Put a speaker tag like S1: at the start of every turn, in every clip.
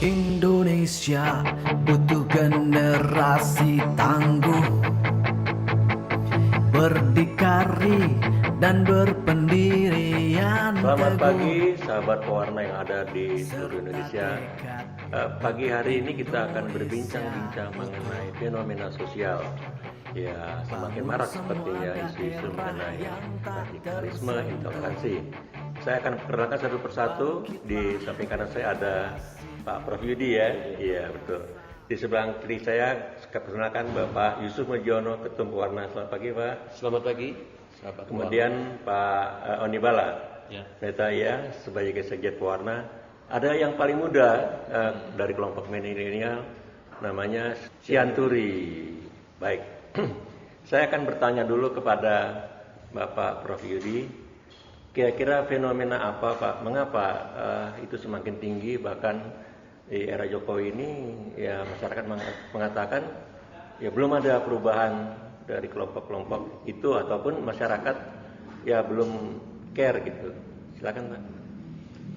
S1: Indonesia butuh generasi tangguh, berdikari dan berpendirian
S2: Selamat
S1: teguh.
S2: pagi sahabat pewarna yang ada di seluruh Indonesia. Pagi hari ini kita akan berbincang-bincang mengenai fenomena sosial. Ya, semakin marak sepertinya isu-isu mengenai radikalisme, intoleransi. Saya akan perkenalkan satu persatu. Di samping kanan saya ada Pak Prof Yudi ya. Iya, betul. Di sebelah kiri saya perkenalkan Bapak Yusuf Mujiono, Ketum Pewarna. Selamat pagi, Pak.
S3: Selamat pagi, sahabat
S2: Kemudian Pak Onibala,
S3: Ya.
S2: Neta ya, sebagai sekjen Pewarna. Ada yang paling muda dari kelompok milenial, namanya Sianturi. Baik, saya akan bertanya dulu kepada Bapak Prof Yudi. Kira-kira fenomena apa, Pak? Mengapa itu semakin tinggi? Bahkan di era Jokowi ini, ya masyarakat mengatakan ya belum ada perubahan dari kelompok-kelompok itu ataupun masyarakat ya belum care gitu. Silakan, Pak.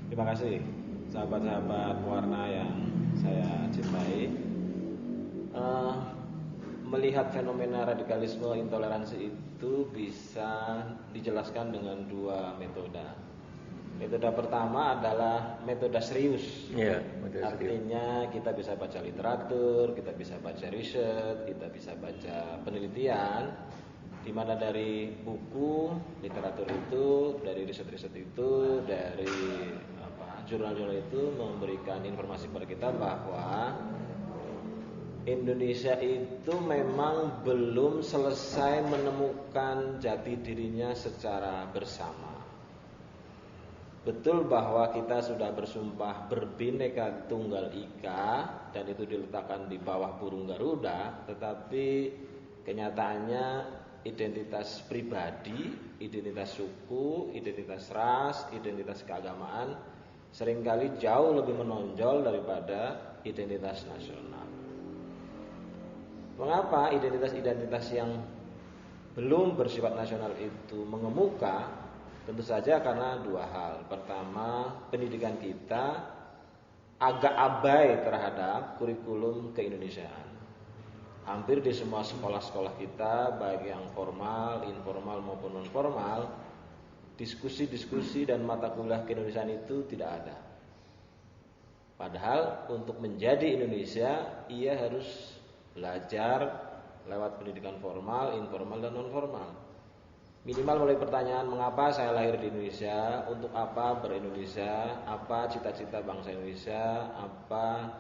S4: Terima kasih sahabat-sahabat pewarna yang saya cintai. Melihat fenomena radikalisme intoleransi itu bisa dijelaskan dengan dua metode. Metode pertama adalah metode serius.
S2: Iya, betul.
S4: Artinya kita bisa baca literatur, kita bisa baca riset, kita bisa baca penelitian, di mana dari buku, literatur itu, dari riset-riset itu, dari jurnal-jurnal itu memberikan informasi kepada kita bahwa Indonesia itu memang belum selesai menemukan jati dirinya secara bersama. Betul bahwa kita sudah bersumpah berbineka tunggal ika dan itu diletakkan di bawah burung Garuda, tetapi kenyataannya identitas pribadi, identitas suku, identitas ras, identitas keagamaan seringkali jauh lebih menonjol daripada identitas nasional. Mengapa identitas-identitas yang belum bersifat nasional itu mengemuka? Tentu saja karena dua hal. Pertama, pendidikan kita agak abai terhadap kurikulum keindonesiaan. Hampir di semua sekolah-sekolah kita, baik yang formal, informal maupun non formal, diskusi-diskusi dan mata kuliah keindonesiaan itu tidak ada. Padahal untuk menjadi Indonesia, ia harus belajar lewat pendidikan formal, informal dan non formal. Minimal mulai pertanyaan mengapa saya lahir di Indonesia, untuk apa ber-Indonesia, apa cita-cita bangsa Indonesia, apa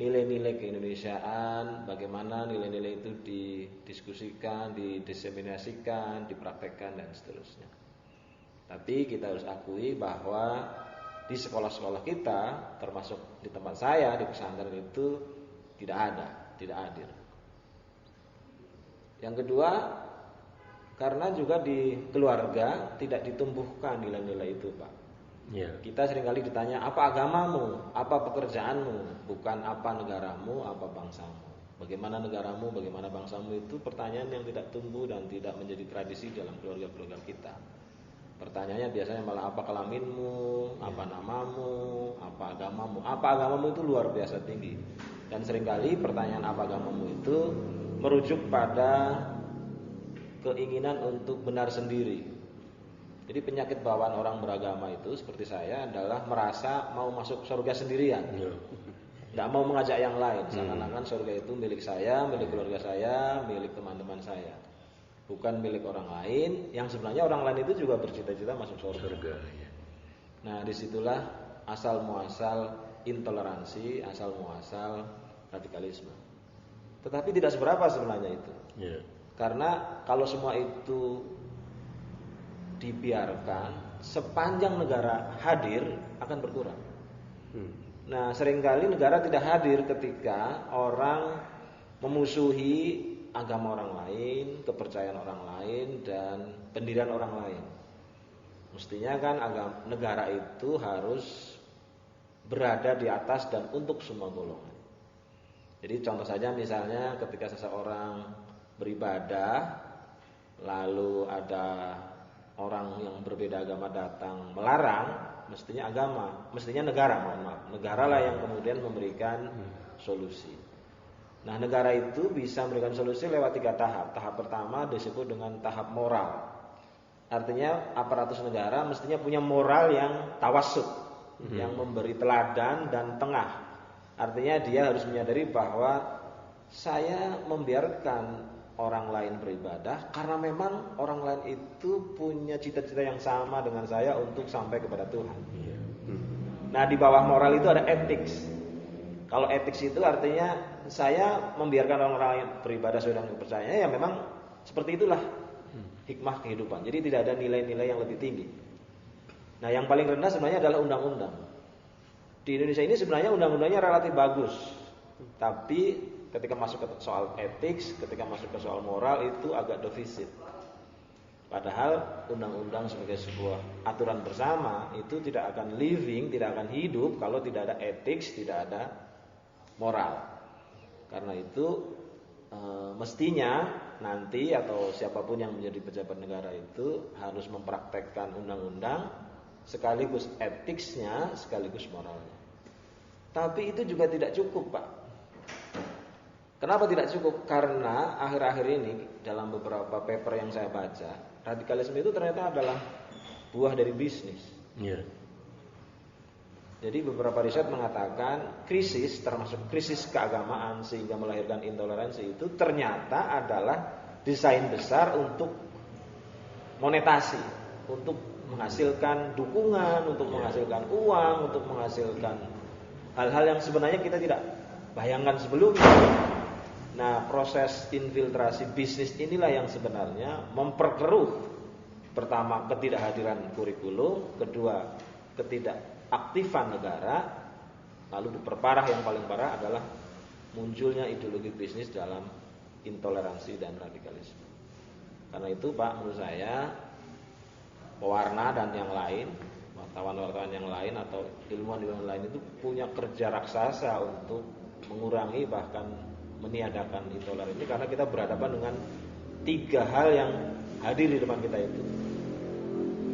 S4: nilai-nilai keindonesiaan, bagaimana nilai-nilai itu didiskusikan, didiseminasikan, dipraktekkan dan seterusnya. Tapi kita harus akui bahwa di sekolah-sekolah kita, termasuk di tempat saya di pesantren itu tidak hadir. Yang kedua, karena juga di keluarga tidak ditumbuhkan nilai-nilai itu, Pak.
S2: Ya.
S4: Kita seringkali ditanya, apa agamamu, apa pekerjaanmu, bukan apa negaramu, apa bangsamu. Bagaimana negaramu, bagaimana bangsamu, itu pertanyaan yang tidak tumbuh dan tidak menjadi tradisi dalam keluarga-keluarga kita. Pertanyaannya biasanya malah apa kelaminmu, apa namamu, apa agamamu. Apa agamamu itu luar biasa tinggi. Dan seringkali pertanyaan apa agamamu itu merujuk pada keinginan untuk benar sendiri. Jadi penyakit bawaan orang beragama itu seperti saya adalah merasa mau masuk surga sendirian. Tidak mau mengajak yang lain. Seakan-akan surga itu milik saya, milik keluarga saya, milik teman-teman saya. Bukan milik orang lain, yang sebenarnya orang lain itu juga bercita-cita masuk surga. Nah, disitulah asal muasal intoleransi, asal muasal radikalisme. Tetapi tidak seberapa sebenarnya itu. Karena kalau semua itu dibiarkan, sepanjang negara hadir akan berkurang. Nah, seringkali negara tidak hadir ketika orang memusuhi agama orang lain, kepercayaan orang lain, dan pendirian orang lain. Mestinya kan negara itu harus berada di atas dan untuk semua golongan. Jadi contoh saja misalnya ketika seseorang beribadah, lalu ada orang yang berbeda agama datang melarang, mestinya agama, mestinya negara, mohon maaf. Negara lah yang kemudian memberikan solusi. Nah, negara itu bisa memberikan solusi lewat 3 tahap. Tahap pertama disebut dengan tahap moral. Artinya aparatus negara mestinya punya moral yang tawassut, yang memberi teladan dan tengah. Artinya dia harus menyadari bahwa saya membiarkan orang lain beribadah karena memang orang lain itu punya cita-cita yang sama dengan saya untuk sampai kepada Tuhan. Nah, di bawah moral itu ada ethics. Kalau ethics itu artinya saya membiarkan orang lain beribadah sesuai dengan kepercayaannya, ya memang seperti itulah hikmah kehidupan. Jadi tidak ada nilai-nilai yang lebih tinggi. Nah, yang paling rendah sebenarnya adalah undang-undang. Di Indonesia ini sebenarnya undang-undangnya relatif bagus, tapi ketika masuk ke soal ethics, ketika masuk ke soal moral itu agak defisit. Padahal undang-undang sebagai sebuah aturan bersama itu tidak akan living, tidak akan hidup kalau tidak ada ethics, tidak ada moral. Karena itu mestinya nanti atau siapapun yang menjadi pejabat negara itu harus mempraktekkan undang-undang sekaligus etiknya, sekaligus moralnya. Tapi itu juga tidak cukup, Pak. Kenapa tidak cukup? Karena akhir-akhir ini dalam beberapa paper yang saya baca, radikalisme itu ternyata adalah buah dari bisnis. Jadi beberapa riset mengatakan krisis, termasuk krisis keagamaan sehingga melahirkan intoleransi itu ternyata adalah desain besar untuk monetasi, untuk menghasilkan dukungan, untuk menghasilkan uang, untuk menghasilkan hal-hal yang sebenarnya kita tidak bayangkan sebelumnya. Nah, proses infiltrasi bisnis inilah yang sebenarnya memperkeruh, pertama ketidakhadiran kurikulum, kedua ketidakaktifan negara, lalu diperparah yang paling parah adalah munculnya ideologi bisnis dalam intoleransi dan radikalisme. Karena itu, Pak, menurut saya pewarna dan yang lain, wartawan-wartawan yang lain atau ilmuwan-ilmuwan lain itu punya kerja raksasa untuk mengurangi bahkan meniadakan intoleransi ini, karena kita berhadapan dengan 3 hal yang hadir di depan kita itu.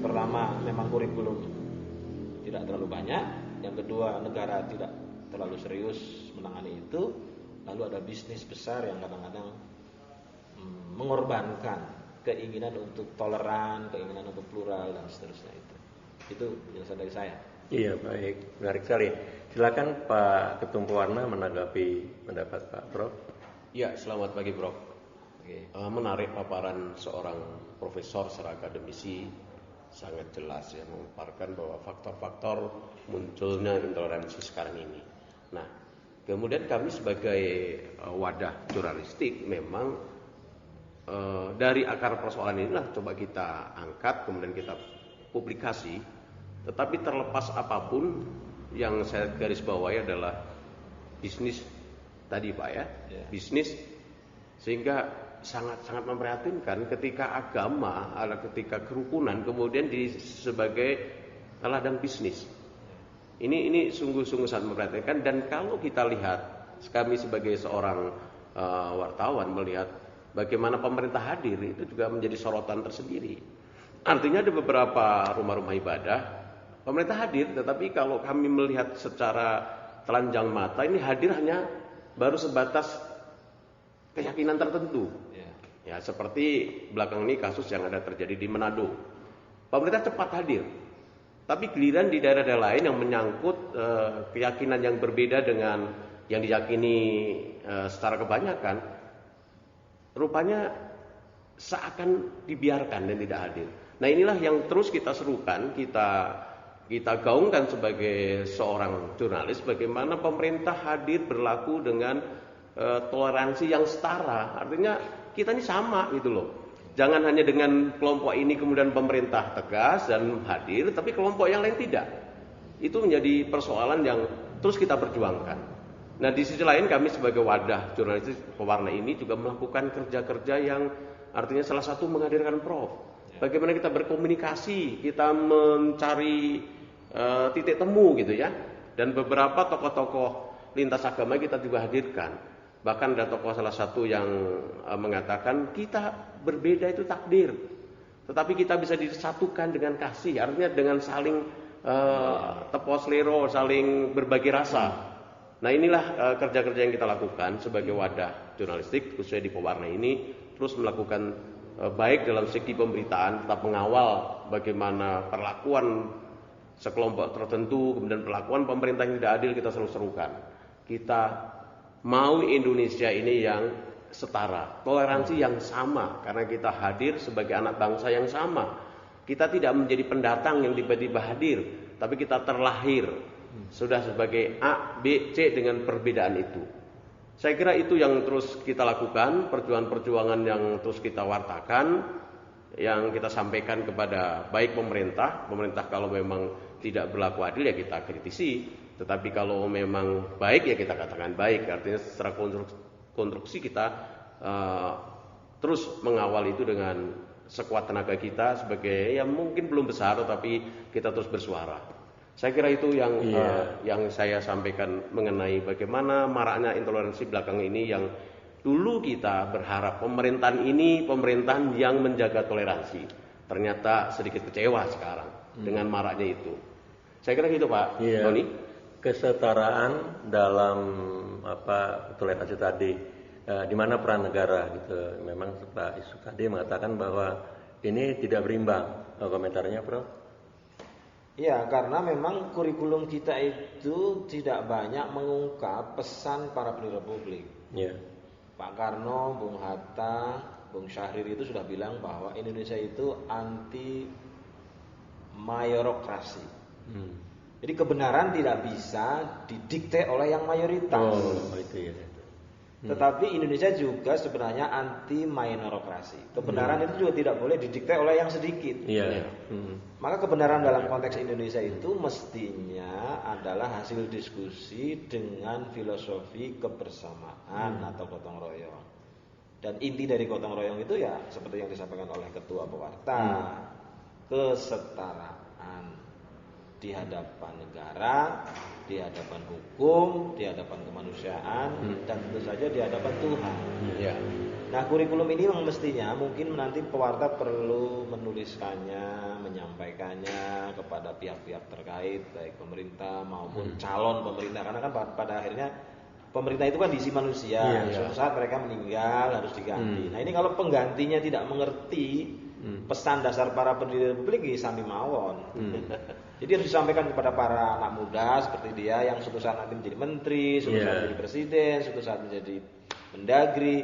S4: Pertama, memang kurikulum tidak terlalu banyak. Yang kedua, negara tidak terlalu serius menangani itu. Lalu ada bisnis besar yang kadang-kadang mengorbankan keinginan untuk toleran, keinginan untuk plural dan seterusnya itu. Itu penjelasan dari saya.
S2: Iya, baik, menarik sekali. Silakan Pak Ketum Pewarna menanggapi pendapat Pak Prof.
S3: Ya, selamat pagi Prof. Menarik paparan seorang profesor secara akademisi, sangat jelas ya, memaparkan bahwa faktor-faktor munculnya intoleransi sekarang ini. Nah, kemudian kami sebagai wadah jurnalistik memang dari akar persoalan inilah coba kita angkat, kemudian kita publikasi. Tetapi terlepas apapun, yang saya garis bawahi adalah bisnis tadi, Pak ya. Bisnis, sehingga sangat-sangat memprihatinkan ketika agama, ketika kerukunan kemudian sebagai ladang bisnis. Ini sungguh-sungguh sangat memprihatinkan. Dan kalau kita lihat, kami sebagai seorang wartawan melihat bagaimana pemerintah hadir, itu juga menjadi sorotan tersendiri. Artinya ada beberapa rumah-rumah ibadah pemerintah hadir, tetapi kalau kami melihat secara telanjang mata, ini hadir hanya baru sebatas keyakinan tertentu. Ya, seperti belakang ini kasus yang ada terjadi di Manado. Pemerintah cepat hadir, tapi giliran di daerah-daerah lain yang menyangkut keyakinan yang berbeda dengan yang diyakini secara kebanyakan, rupanya seakan dibiarkan dan tidak hadir. Nah, inilah yang terus kita serukan, kita gaungkan sebagai seorang jurnalis, bagaimana pemerintah hadir berlaku dengan toleransi yang setara. Artinya kita ini sama gitu loh. Jangan hanya dengan kelompok ini kemudian pemerintah tegas dan hadir, tapi kelompok yang lain tidak. Itu menjadi persoalan yang terus kita perjuangkan. Nah, di sisi lain kami sebagai wadah jurnalis pewarna ini juga melakukan kerja-kerja yang artinya salah satu menghadirkan Prof. Bagaimana kita berkomunikasi, kita mencari titik temu gitu ya. Dan beberapa tokoh-tokoh lintas agama kita juga hadirkan. Bahkan ada tokoh salah satu yang mengatakan kita berbeda itu takdir, tetapi kita bisa disatukan dengan kasih. Artinya dengan saling tepos lero, saling berbagi rasa. Nah inilah kerja-kerja yang kita lakukan sebagai wadah jurnalistik khususnya di Pewarna ini, terus melakukan baik dalam segi pemberitaan, tetap mengawal bagaimana perlakuan sekelompok tertentu, kemudian perlakuan pemerintah yang tidak adil kita selalu serukan. Kita mau Indonesia ini yang setara, toleransi yang sama, karena kita hadir sebagai anak bangsa yang sama. Kita tidak menjadi pendatang yang tiba-tiba hadir, tapi kita terlahir sudah sebagai A, B, C dengan perbedaan itu. Saya kira itu yang terus kita lakukan, perjuangan-perjuangan yang terus kita wartakan, yang kita sampaikan kepada baik pemerintah kalau memang tidak berlaku adil ya kita kritisi, tetapi kalau memang baik ya kita katakan baik. Artinya secara konstruksi kita terus mengawal itu dengan sekuat tenaga kita sebagai ya mungkin belum besar tetapi kita terus bersuara. Saya kira itu yang saya sampaikan mengenai bagaimana maraknya intoleransi belakang ini, yang dulu kita berharap pemerintahan yang menjaga toleransi. Ternyata sedikit kecewa sekarang dengan maraknya itu. Saya kira gitu Pak Doni.
S2: Kesetaraan dalam toleransi tadi, di mana peran negara gitu. Memang Pak Isu tadi mengatakan bahwa ini tidak berimbang. Komentarnya Prof?
S4: Ya, karena memang kurikulum kita itu tidak banyak mengungkap pesan para pendiri republik.
S2: Ya.
S4: Pak Karno, Bung Hatta, Bung Syahrir itu sudah bilang bahwa Indonesia itu anti mayorokrasi. Jadi kebenaran tidak bisa didikte oleh yang mayoritas.
S2: Oh, itu ya.
S4: Tetapi Indonesia juga sebenarnya anti minorokrasi. Kebenaran itu juga tidak boleh didikte oleh yang sedikit.
S2: Iya.
S4: Maka kebenaran dalam konteks Indonesia itu mestinya adalah hasil diskusi dengan filosofi kebersamaan atau gotong royong. Dan inti dari gotong royong itu ya seperti yang disampaikan oleh Ketua Pewarta, kesetaraan di hadapan negara, di hadapan hukum, di hadapan kemanusiaan, dan tentu saja di hadapan Tuhan.
S3: Ya.
S4: Nah, kurikulum ini mestinya mungkin nanti pewarta perlu menuliskannya, menyampaikannya kepada pihak-pihak terkait, baik pemerintah maupun calon pemerintah. Karena kan pada akhirnya pemerintah itu kan diisi manusia. Suatu saat mereka meninggal harus diganti. Nah, ini kalau penggantinya tidak mengerti pesan dasar para pendiri republik, sami mawon. Jadi harus disampaikan kepada para anak muda seperti dia yang suatu saat nanti menjadi menteri, suatu saat menjadi presiden, suatu saat menjadi mendagri,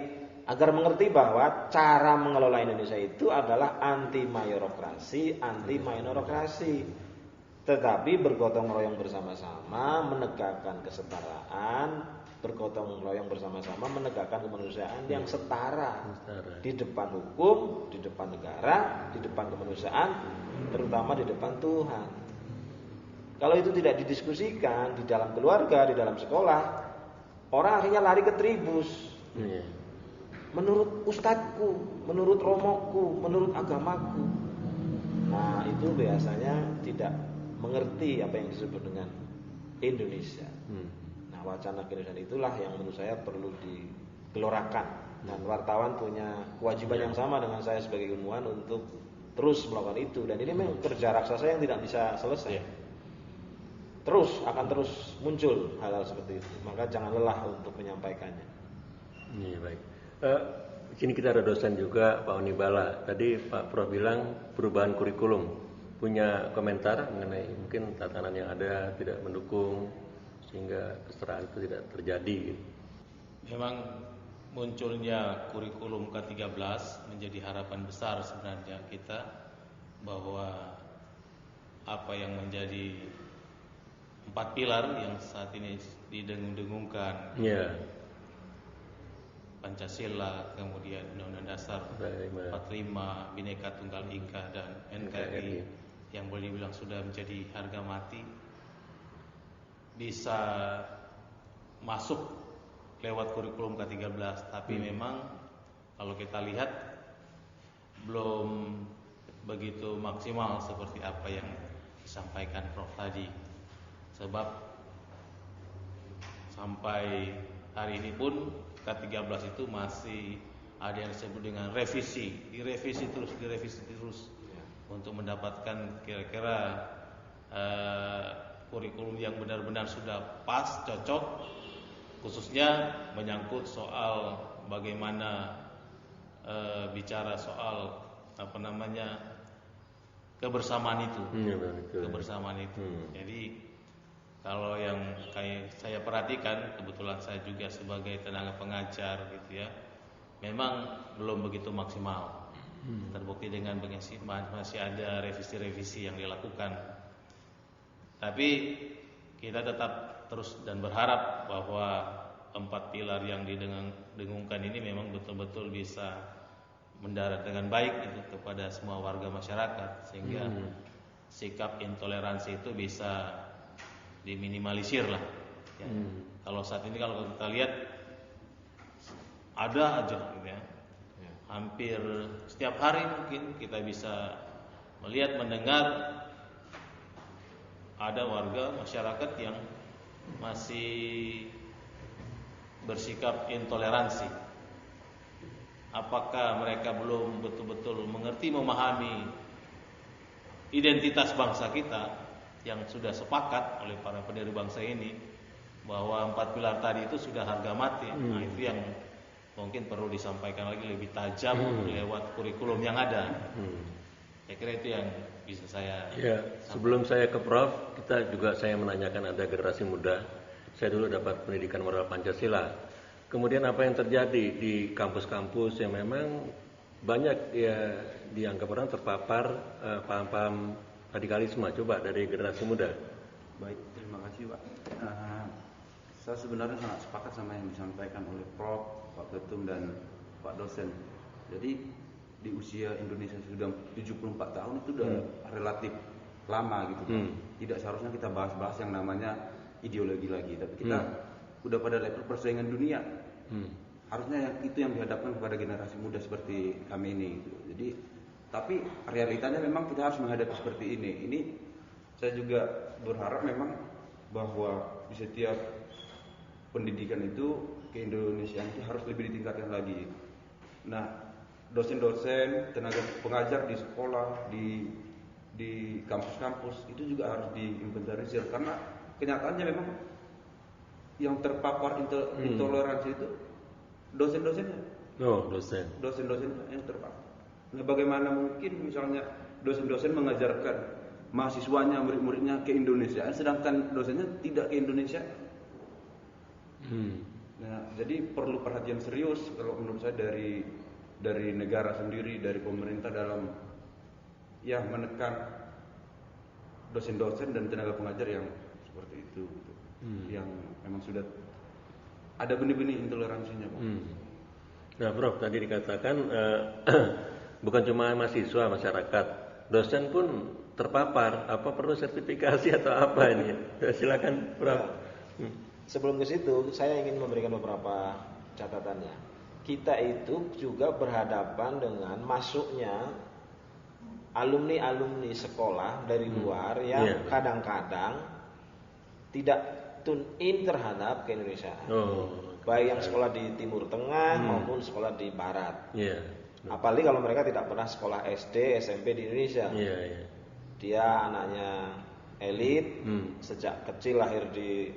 S4: agar mengerti bahwa cara mengelola Indonesia itu adalah anti mayorokrasi, anti minorokrasi, tetapi bergotong royong bersama-sama, menegakkan kesetaraan, bergotong royong bersama-sama, menegakkan kemanusiaan yang setara di depan hukum, di depan negara, di depan kemanusiaan, terutama di depan Tuhan. Kalau itu tidak didiskusikan di dalam keluarga, di dalam sekolah, orang akhirnya lari ke tribus. Menurut ustadku, menurut romoku, menurut agamaku. Nah, itu biasanya tidak mengerti apa yang disebut dengan Indonesia. Nah, wacana keindonesiaan itulah yang menurut saya perlu digelorakan. Dan wartawan punya kewajiban yang sama dengan saya sebagai ilmuwan untuk terus melakukan itu. Dan ini memang kerja raksasa yang tidak bisa selesai. Akan terus muncul hal-hal seperti itu. Maka jangan lelah untuk menyampaikannya.
S2: Iya, baik. Di sini kita ada dosen juga, Pak Onibala. Tadi Pak Prof bilang perubahan kurikulum. Punya komentar mengenai mungkin tatanan yang ada tidak mendukung sehingga kesetaraan itu tidak terjadi.
S5: Memang munculnya kurikulum ke-13 menjadi harapan besar sebenarnya kita, bahwa apa yang menjadi 4 pilar yang saat ini didengung-dengungkan, Pancasila, kemudian Undang-Undang Dasar 45, Bhinneka Tunggal Ika, dan NKRI yang boleh dibilang sudah menjadi harga mati, bisa masuk lewat kurikulum ke-13. Tapi memang kalau kita lihat belum begitu maksimal seperti apa yang disampaikan Prof tadi. Sebab sampai hari ini pun K13 itu masih ada yang disebut dengan direvisi terus untuk mendapatkan kira-kira kurikulum yang benar-benar sudah pas, cocok, khususnya menyangkut soal bagaimana bicara soal kebersamaan itu. Kebersamaan itu. Jadi kalau yang kayak saya perhatikan, kebetulan saya juga sebagai tenaga pengajar gitu ya, memang belum begitu maksimal. Terbukti dengan masih ada revisi-revisi yang dilakukan. Tapi kita tetap terus dan berharap bahwa 4 pilar yang didengungkan ini memang betul-betul bisa mendarat dengan baik itu kepada semua warga masyarakat, sehingga sikap intoleransi itu bisa diminimalisir lah. Ya. Kalau saat ini kalau kita lihat ada aja gitu ya. Hampir setiap hari mungkin kita bisa melihat, mendengar ada warga masyarakat yang masih bersikap intoleransi. Apakah mereka belum betul-betul mengerti, memahami identitas bangsa kita yang sudah sepakat oleh para pendiri bangsa ini bahwa 4 pilar tadi itu sudah harga mati. Nah, itu yang mungkin perlu disampaikan lagi lebih tajam lewat kurikulum yang ada. Saya kira itu yang bisa saya.
S2: Ya, sebelum saya ke Prof, saya menanyakan ada generasi muda. Saya dulu dapat pendidikan moral Pancasila. Kemudian apa yang terjadi di kampus-kampus yang memang banyak ya dianggap orang terpapar paham-paham radikalisme. Coba dari generasi muda.
S6: Baik, terima kasih Pak. Saya sebenarnya sangat sepakat sama yang disampaikan oleh Prof, Pak Ketum dan Pak dosen. Jadi di usia Indonesia sudah 74 tahun itu sudah relatif lama gitu Pak. Tidak seharusnya kita bahas-bahas yang namanya ideologi lagi, tapi kita udah pada level persaingan dunia. Harusnya itu yang dihadapkan kepada generasi muda seperti kami ini gitu. Jadi tapi realitanya memang kita harus menghadapi seperti ini. Ini saya juga berharap memang bahwa di setiap pendidikan itu ke-Indonesiaan itu harus lebih ditingkatkan lagi. Nah, dosen-dosen, tenaga pengajar di sekolah, di kampus-kampus itu juga harus diinventarisir karena kenyataannya memang yang terpapar intoleransi itu dosen-dosennya. Dosen-dosen yang terpapar. Nah, bagaimana mungkin misalnya dosen-dosen mengajarkan mahasiswanya, murid-muridnya ke-Indonesiaan sedangkan dosennya tidak ke-Indonesia? Nah, jadi perlu perhatian serius kalau menurut saya dari negara sendiri, dari pemerintah dalam ya menekan dosen-dosen dan tenaga pengajar yang seperti itu, yang memang sudah ada benih-benih intoleransinya, Pak.
S2: Nah, Prof, tadi dikatakan bukan cuma mahasiswa, masyarakat, dosen pun terpapar. Apa perlu sertifikasi atau apa ini? Silakan, Prof.
S4: Sebelum ke situ, saya ingin memberikan beberapa catatannya. Kita itu juga berhadapan dengan masuknya alumni-alumni sekolah dari luar yang kadang-kadang tidak tune in terhadap keindonesiaan. Baik yang sekolah di Timur Tengah maupun sekolah di Barat. Apalagi kalau mereka tidak pernah sekolah SD, SMP di Indonesia. Dia anaknya elit, sejak kecil lahir di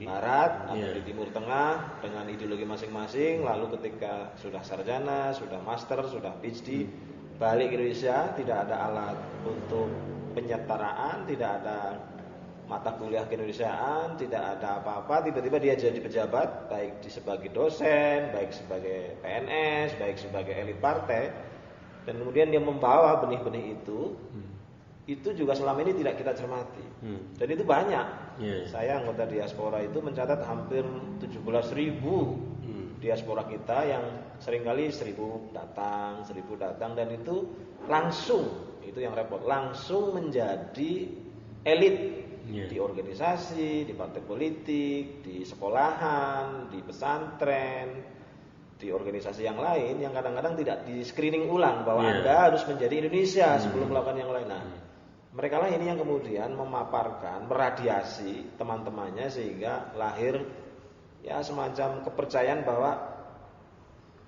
S4: Barat atau di Timur Tengah dengan ideologi masing-masing. Lalu ketika sudah sarjana, sudah master, sudah PhD, balik ke Indonesia, tidak ada alat untuk penyetaraan, tidak ada mata kuliah keindonesiaan, tidak ada apa-apa. Tiba-tiba dia jadi pejabat, baik sebagai dosen, baik sebagai PNS, baik sebagai elit partai. Dan kemudian dia membawa benih-benih itu juga selama ini tidak kita cermati. Dan itu banyak. Saya anggota diaspora itu mencatat hampir 17.000 diaspora kita yang seringkali 1.000 datang dan itu langsung, itu yang repot, langsung menjadi elit di organisasi, di partai politik, di sekolahan, di pesantren, di organisasi yang lain yang kadang-kadang tidak di screening ulang bahwa Anda harus menjadi Indonesia sebelum melakukan yang lain. Nah, mereka lah ini yang kemudian memaparkan, meradiasi teman-temannya sehingga lahir ya semacam kepercayaan bahwa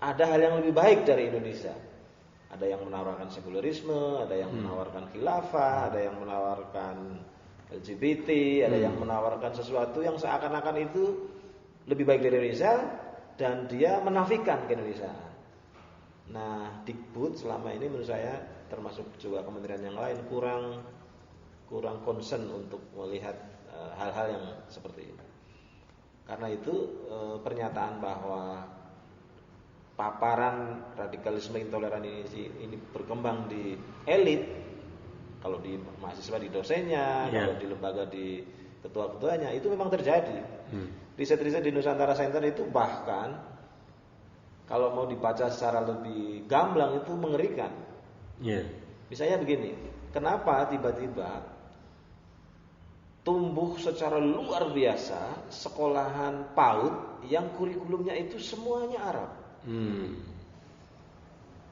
S4: ada hal yang lebih baik dari Indonesia. Ada yang menawarkan sekularisme, ada yang menawarkan khilafah, ada yang menawarkan LGBT, ada yang menawarkan sesuatu yang seakan-akan itu lebih baik dari Indonesia dan dia menafikan ke-Indonesiaan. Nah, Dikbud selama ini menurut saya termasuk juga kementerian yang lain kurang concern untuk melihat hal-hal yang seperti ini. Karena itu pernyataan bahwa paparan radikalisme intoleran ini berkembang di elit, kalau di mahasiswa di dosennya, kalau di lembaga di ketua-ketuanya, itu memang terjadi. Riset-riset di Nusantara Center itu bahkan kalau mau dibaca secara lebih gamblang itu mengerikan. Misalnya begini, kenapa tiba-tiba tumbuh secara luar biasa sekolahan PAUD yang kurikulumnya itu semuanya Arab?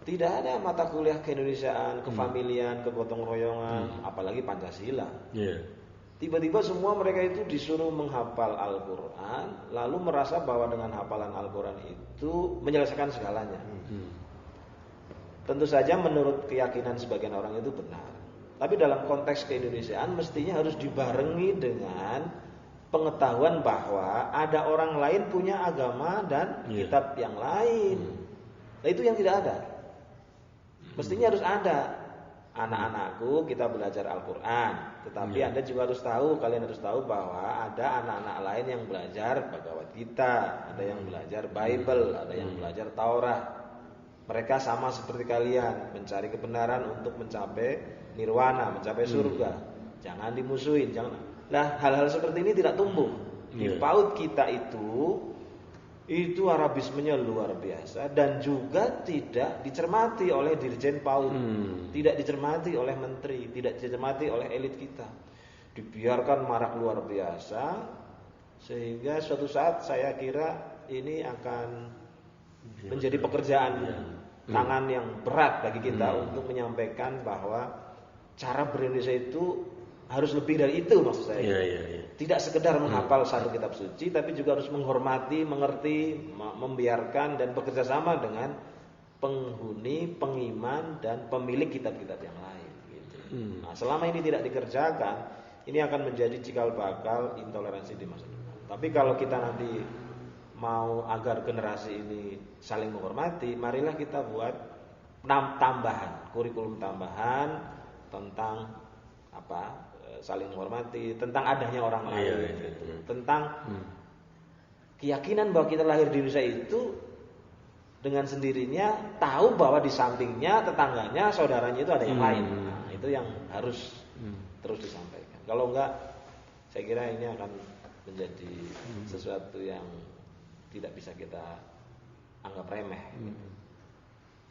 S4: Tidak ada mata kuliah keindonesiaan, kefamilian, kegotong royongan, apalagi Pancasila. Tiba-tiba semua mereka itu disuruh menghafal Al-Quran, lalu merasa bahwa dengan hafalan Al-Quran itu menyelesaikan segalanya. Tentu saja menurut keyakinan sebagian orang itu benar. Tapi dalam konteks keindonesiaan mestinya harus dibarengi dengan pengetahuan bahwa ada orang lain punya agama dan kitab yang lain. Nah, itu yang tidak ada. Mestinya harus ada. Anak-anakku kita belajar Al-Quran, tetapi Anda juga harus tahu, kalian harus tahu bahwa ada anak-anak lain yang belajar Bhagavad Gita, ada yang belajar Bible, ada yang belajar Taurat. Mereka sama seperti kalian, mencari kebenaran untuk mencapai nirwana, mencapai surga. Jangan dimusuhin, jangan. Nah, hal-hal seperti ini tidak tumbuh. Di PAUD kita itu Arabismenya luar biasa dan juga tidak dicermati oleh dirjen PAUD, tidak dicermati oleh menteri, tidak dicermati oleh elit kita. Dibiarkan marak luar biasa sehingga suatu saat saya kira ini akan menjadi pekerjaan tangan yang berat bagi kita untuk menyampaikan bahwa cara berindonesia itu harus lebih dari itu, maksud saya. Tidak sekedar menghafal satu kitab suci, tapi juga harus menghormati, mengerti, membiarkan dan bekerja sama dengan penghuni, pengiman dan pemilik kitab-kitab yang lain. Gitu. Nah, selama ini tidak dikerjakan, ini akan menjadi cikal bakal intoleransi di masa depan. Tapi kalau kita nanti mau agar generasi ini saling menghormati, marilah kita buat tambahan, kurikulum tambahan tentang apa? Saling menghormati, tentang adanya orang lain, tentang keyakinan bahwa kita lahir di Indonesia itu dengan sendirinya tahu bahwa di sampingnya, tetangganya, saudaranya itu ada yang lain. Nah, itu yang harus terus disampaikan. Kalau enggak, saya kira ini akan menjadi sesuatu yang tidak bisa kita anggap remeh.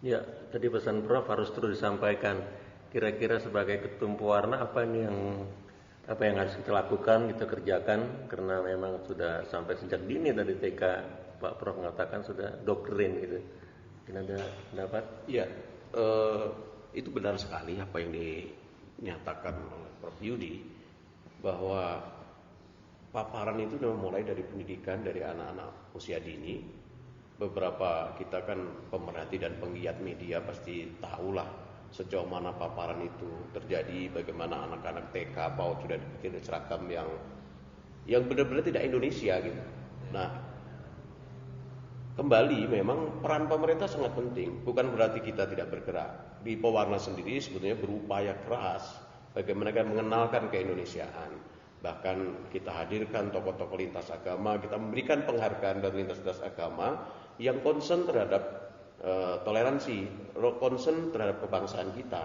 S2: Ya, tadi pesan Prof harus terus disampaikan. Kira-kira sebagai ketum pewarna apa yang harus kita lakukan, kita kerjakan, karena memang sudah sampai sejak dini tadi TK Pak Prof mengatakan sudah doktrin gitu. Mungkin ada pendapat?
S3: Iya, itu benar sekali apa yang dinyatakan oleh Prof Yudi, bahwa paparan itu memang mulai dari pendidikan dari anak-anak usia dini. Beberapa kita kan pemerhati dan penggiat media pasti tahulah sejauh mana paparan itu terjadi, bagaimana anak-anak TK PAUD sudah dibikin seragam yang benar-benar tidak Indonesia gitu. Nah, kembali memang peran pemerintah sangat penting. Bukan berarti kita tidak bergerak. Di pewarna sendiri sebetulnya berupaya keras bagaimana mengenalkan keindonesiaan. Bahkan kita hadirkan tokoh-tokoh lintas agama, kita memberikan penghargaan dari lintas agama yang concern terhadap toleransi, concern terhadap kebangsaan kita.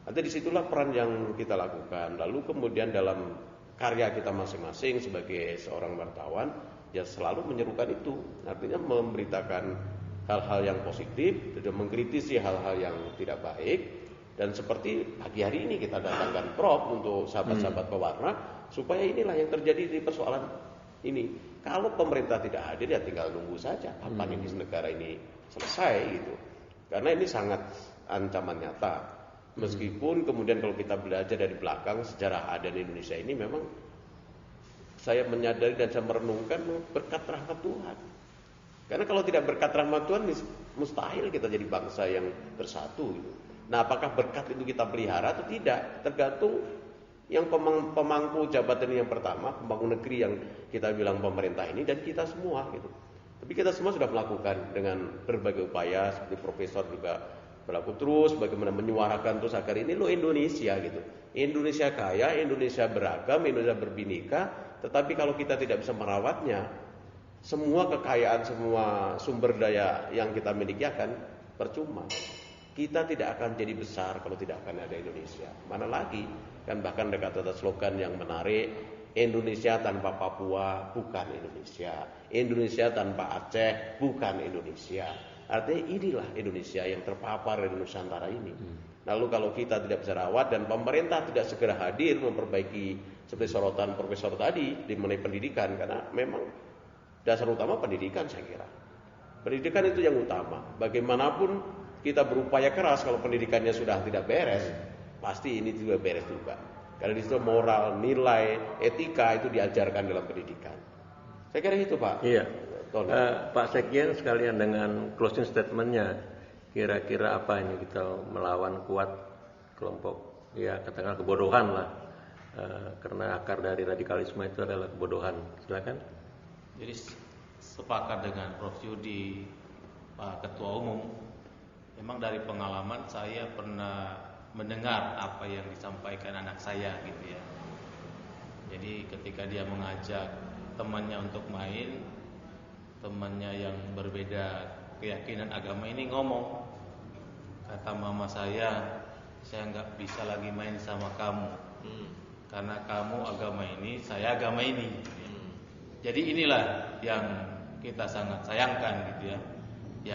S3: Nanti disitulah peran yang kita lakukan. Lalu kemudian dalam karya kita masing-masing sebagai seorang wartawan, ya selalu menyerukan itu. Artinya memberitakan hal-hal yang positif, dan mengkritisi hal-hal yang tidak baik. Dan seperti pagi hari ini kita datangkan Prof untuk sahabat-sahabat pewarna, supaya inilah yang terjadi di persoalan ini. Kalau pemerintah tidak hadir, ya tinggal nunggu saja kapan ini negara ini selesai gitu. Karena ini sangat ancaman nyata. Meskipun kemudian kalau kita belajar dari belakang sejarah ada di Indonesia ini, memang saya menyadari dan saya merenungkan berkat rahmat Tuhan. Karena kalau tidak berkat rahmat Tuhan, mustahil kita jadi bangsa yang bersatu gitu. Nah, apakah berkat itu kita pelihara atau tidak? Tergantung yang pemangku jabatan yang pertama, pembangun negeri yang kita bilang pemerintah ini, dan kita semua gitu. Tapi kita semua sudah melakukan dengan berbagai upaya, seperti profesor juga berlaku terus, bagaimana menyuarakan terus agar ini lo Indonesia gitu. Indonesia kaya, Indonesia beragam, Indonesia berbineka, tetapi kalau kita tidak bisa merawatnya, semua kekayaan, semua sumber daya yang kita miliki akan percuma. Kita tidak akan jadi besar kalau tidak akan ada Indonesia. Mana lagi, kan bahkan ada kata slogan yang menarik, Indonesia tanpa Papua bukan Indonesia. Indonesia tanpa Aceh bukan Indonesia. Artinya inilah Indonesia yang terpapar di Nusantara ini. Lalu kalau kita tidak bisa rawat dan pemerintah tidak segera hadir memperbaiki seperti sorotan profesor tadi di mengenai pendidikan, karena memang dasar utama pendidikan saya kira. Pendidikan itu yang utama. Bagaimanapun kita berupaya keras kalau pendidikannya sudah tidak beres, pasti ini juga beres juga. Karena di situ moral, nilai, etika itu diajarkan dalam pendidikan. Saya kira itu Pak.
S2: Iya. Pak Sekjen sekalian dengan closing statementnya, kira-kira apa ini kita melawan kuat kelompok, ya katakanlah kebodohan lah, karena akar dari radikalisme itu adalah kebodohan. Silakan.
S5: Jadi sepakat dengan Prof Yudi, Pak Ketua Umum, memang dari pengalaman saya pernah mendengar apa yang disampaikan anak saya gitu ya. Jadi ketika dia mengajak temannya untuk main, temannya yang berbeda keyakinan agama ini ngomong, kata mama saya nggak bisa lagi main sama kamu, karena kamu agama ini, saya agama ini. Jadi inilah yang kita sangat sayangkan gitu ya,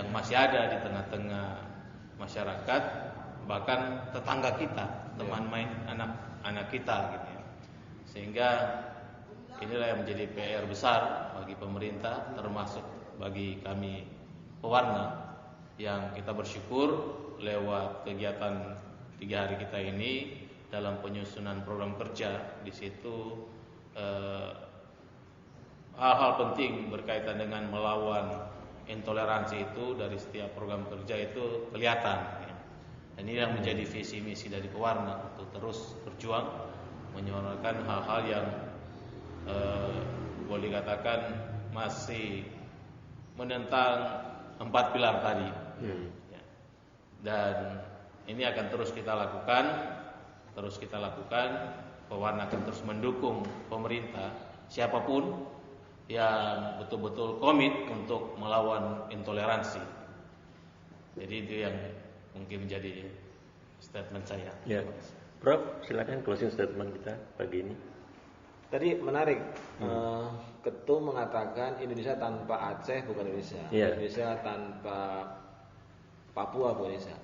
S5: yang masih ada di tengah-tengah masyarakat, bahkan tetangga kita, teman main anak-anak kita gitu ya. Sehingga inilah yang menjadi PR besar bagi pemerintah, termasuk bagi kami pewarna, yang kita bersyukur lewat kegiatan 3 hari kita ini dalam penyusunan program kerja, di situ hal-hal penting berkaitan dengan melawan intoleransi itu dari setiap program kerja itu kelihatan ya. Dan ini yang menjadi visi misi dari pewarna untuk terus berjuang menyuarakan hal-hal yang boleh dikatakan masih menentang 4 pilar tadi. Ya. Dan ini akan terus kita lakukan, pewarna akan terus mendukung pemerintah siapapun yang betul-betul komit untuk melawan intoleransi. Jadi itu yang mungkin menjadi statement saya.
S2: Ya. Prof, silakan closing statement kita pagi ini.
S4: Tadi menarik, Ketum mengatakan Indonesia tanpa Aceh bukan Indonesia, Indonesia tanpa Papua bukan Indonesia.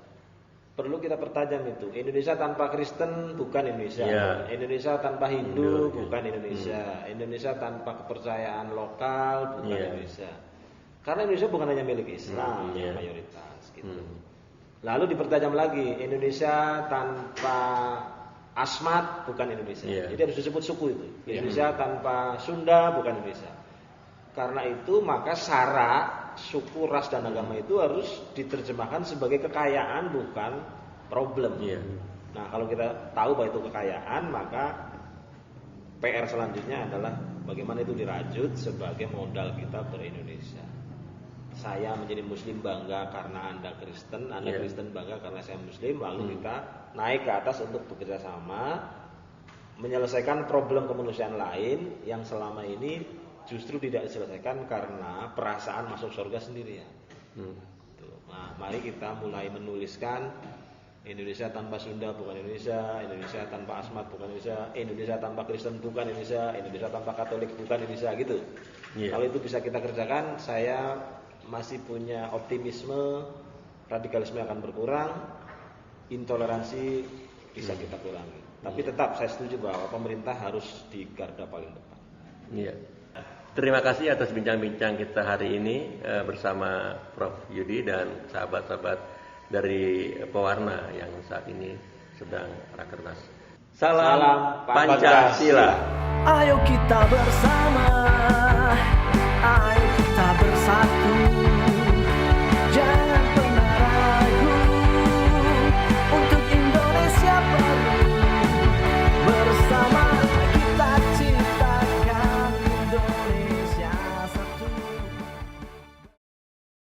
S4: Perlu kita pertajam itu, Indonesia tanpa Kristen bukan Indonesia, Indonesia tanpa Hindu bukan Indonesia, Indonesia tanpa kepercayaan lokal bukan Indonesia. Karena Indonesia bukan hanya milik Islam mayoritas gitu. Lalu dipertajam lagi, Indonesia tanpa Asmat bukan Indonesia. Jadi harus disebut suku itu. Indonesia tanpa Sunda bukan Indonesia. Karena itu maka syarat suku, ras dan agama itu harus diterjemahkan sebagai kekayaan bukan problem. Nah, kalau kita tahu bahwa itu kekayaan, maka PR selanjutnya adalah bagaimana itu dirajut sebagai modal kita ber-Indonesia. Saya menjadi Muslim bangga karena Anda Kristen, Anda Kristen bangga karena saya Muslim. Lalu kita naik ke atas untuk bekerja sama menyelesaikan problem kemanusiaan lain yang selama ini justru tidak diselesaikan karena perasaan masuk surga sendirian. Nah, mari kita mulai menuliskan Indonesia tanpa Sunda bukan Indonesia, Indonesia tanpa Asmat bukan Indonesia, Indonesia tanpa Kristen bukan Indonesia, Indonesia tanpa Katolik bukan Indonesia gitu. Kalau itu bisa kita kerjakan, saya masih punya optimisme radikalisme akan berkurang, intoleransi bisa kita kurangi. Tapi tetap saya setuju bahwa pemerintah harus di garda paling depan.
S2: Terima kasih atas bincang-bincang kita hari ini bersama Prof Yudi dan sahabat-sahabat dari pewarna yang saat ini sedang rakernas. Salam Pancasila.
S1: Ayo kita bersama, ayo